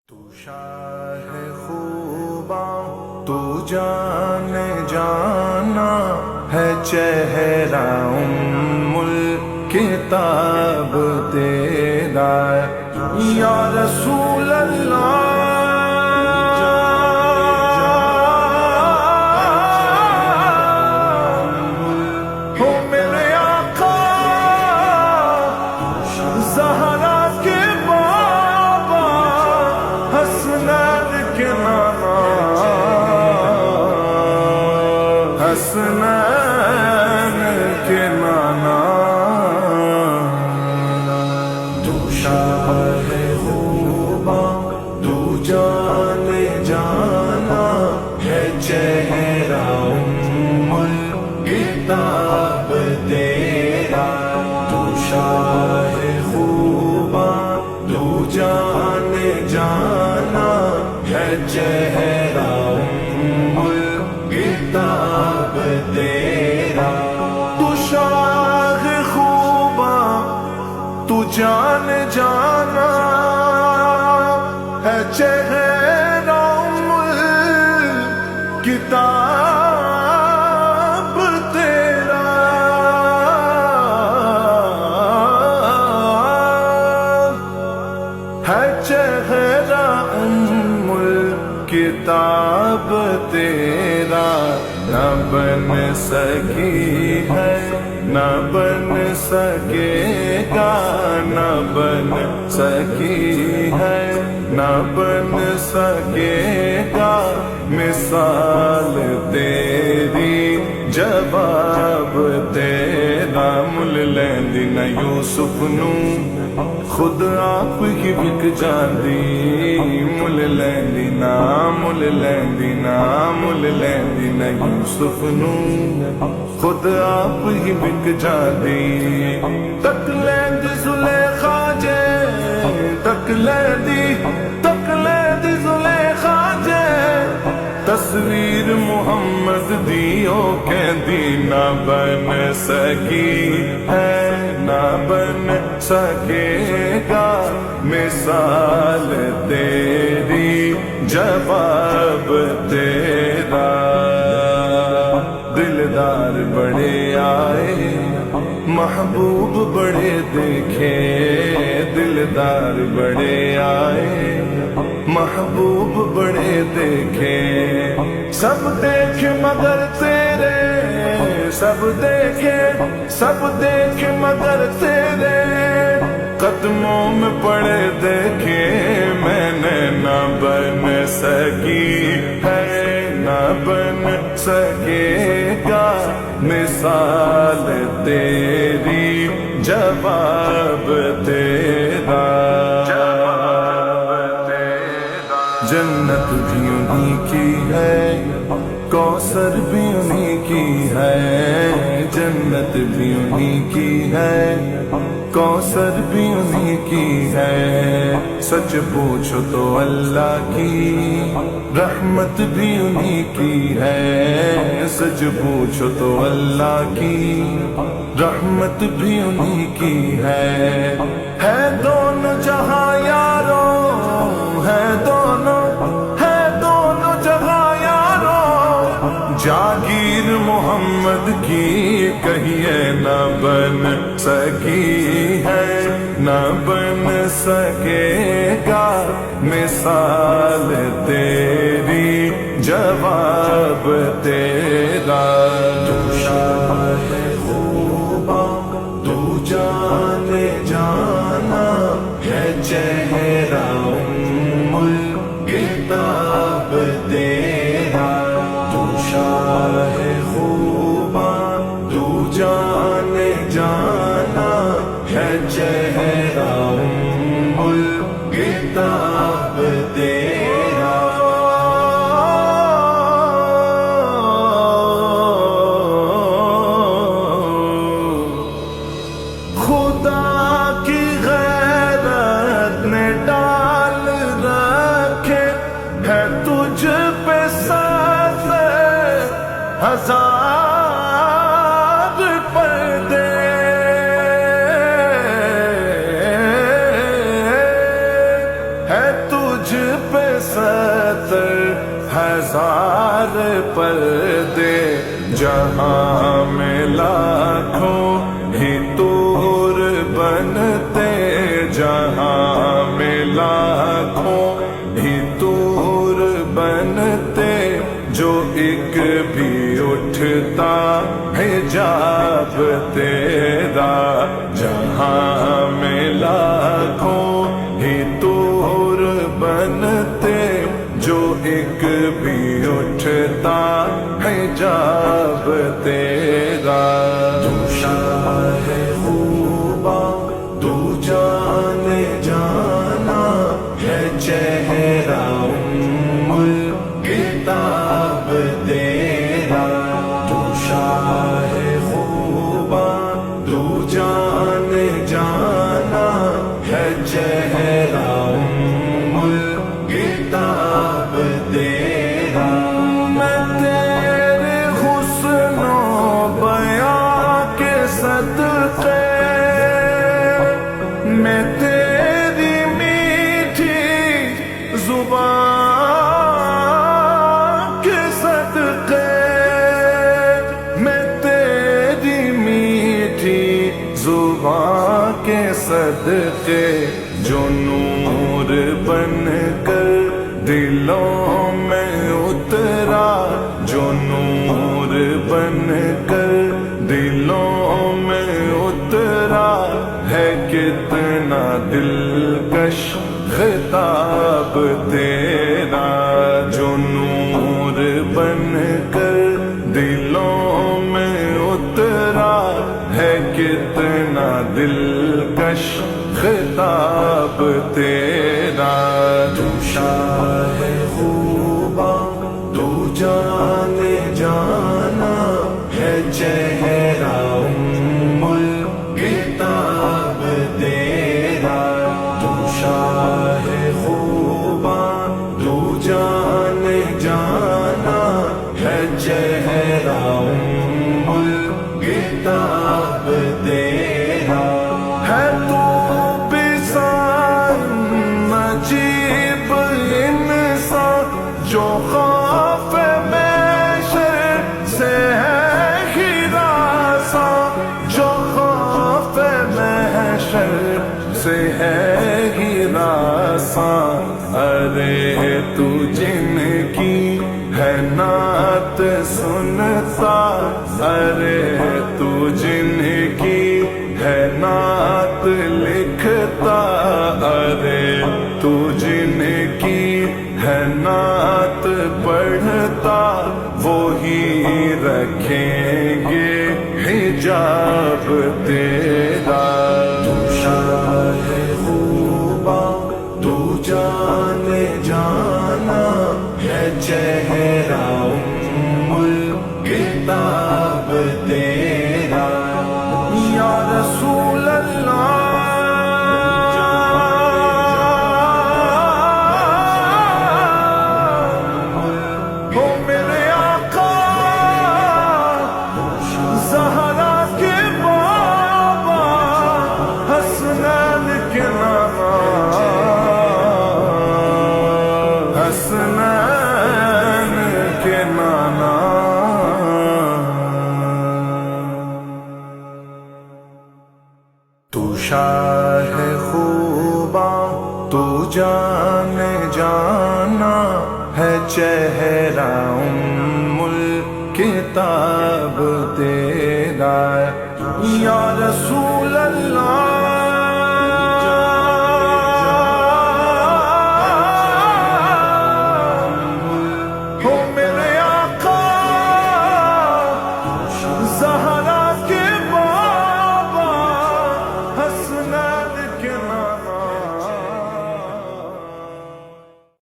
تو شاہ خوباں تو جان جانا ہے چہرہ الکتاب تیرا یا رسول اللہ ہو میرے آقا زہرا کے بابا حسنین کے نانا حسنین کے نانا تو شاہ خوباں تو جان جانا ہے چہرہ الکتاب تیرا تو شاہ خوباں تو جان جانا ہے چہرہ الکتاب تیرا تو شاہ خوباں تو جان جانا ہے چہرہ الکتاب تیرا ہے چہرہ الکتاب تیرا نہ بن سکی ہے نہ بن سکے گا نہ بن سکی ہے نہ بن سکے گا مثال تیری جواب تیرا مل لیندی نہ یوسف نو خود آپ ہی بک جاندی مل لیندی نا مل لیندی نا مل لیندی نا یوسف نو خود آپ ہی بک جاندی تک لیندی زلیخا جے تک لیندی زلیخا جے تصویر محمد دیو کہندی نہ بن سکی ہے نہ بن سکے گا مثال تیری جواب تیرا دلدار بڑے آئے محبوب بڑے دیکھے دلدار بڑے آئے محبوب بڑے دیکھے سب دیکھے مگر تیرے سب دیکھے مگر تیرے قدموں میں پڑے دیکھے میں نے نہ بن سکی ہے نہ بن سکے گا مثال تیری جواب تیرا جنت بھی انہی کی ہے کوثر بھی انہی کی ہے جنت بھی انہی کی ہے کوثر بھی انہی کی ہے سچ پوچھو تو اللہ کی رحمت بھی انہی کی ہے سچ پوچھو تو اللہ کی رحمت بھی انہی کی ہے دونوں جہاں یاروں ہے دونوں جگہ یاروں جاگیر محمد کی کہیے نہ بن سکی ہے نہ بن سکے گا مثال تیری جواب تیرا تو شاہ خوباں تو جان جانا ہے چہرہ الکتاب تیرا تو شاہ خوباں تو جان جانا ہے چہرہ الکتاب تیرا 1000 پردے، جہاں میں لاکھوں ہی طور بنتے، جہاں میں لاکھوں ہی طور بنتے، جو ایک بھی اٹھتا حجاب تیرا، جہاں میں لاکھوں ہی طور بنتے، جو ایک بھی اٹھتا حجاب تیرا۔ تو شاہ خوباں تو جان جانا ہے، چہرہ کتاب تیرا۔ تو شاہ خوباں تو جان جانا ہے، چہرہ کتاب تیرا۔ میں تیرے حسن و بیاں کے صدقے، میں تیری میٹھی زبان کے صدقے، میں تیری میٹھی زبان کے صدقے، جو نور بن کر دلوں میں اترا، جو نور بن کر دلوں میں اترا، ہے کتنا دلکش خطاب تیرا، جو نور بن کر دلوں میں اترا، ہے کتنا دلکش خطاب تیرا۔ تو شاہ خوباں تو جان جانا ہے، چہرہ کتاب تیرا۔ تو شاہ خوباں تو جان جانا ہے، چہرہ کتاب تیرا۔ ہے تو عجیب انسان، جو خوف محشر سے ہے ہراساں، جو خوف محشر سے ہے ہراساں۔ ارے تو جن کی ہے نعت سنتا، ارے تو جن کی ہے نعت لکھتا، ارے تو جن کی ہے نعت پڑھتا، وہی رکھیں گے حجاب تیرا۔ تو شاہ خوباں تو جان جانا ہے، چہرہ کتاب تیرا۔ یا رسول اللہ شاہ خوباں تو جان جانا ہے، چہرہ الکتاب تیرا۔ یا رسول اللہ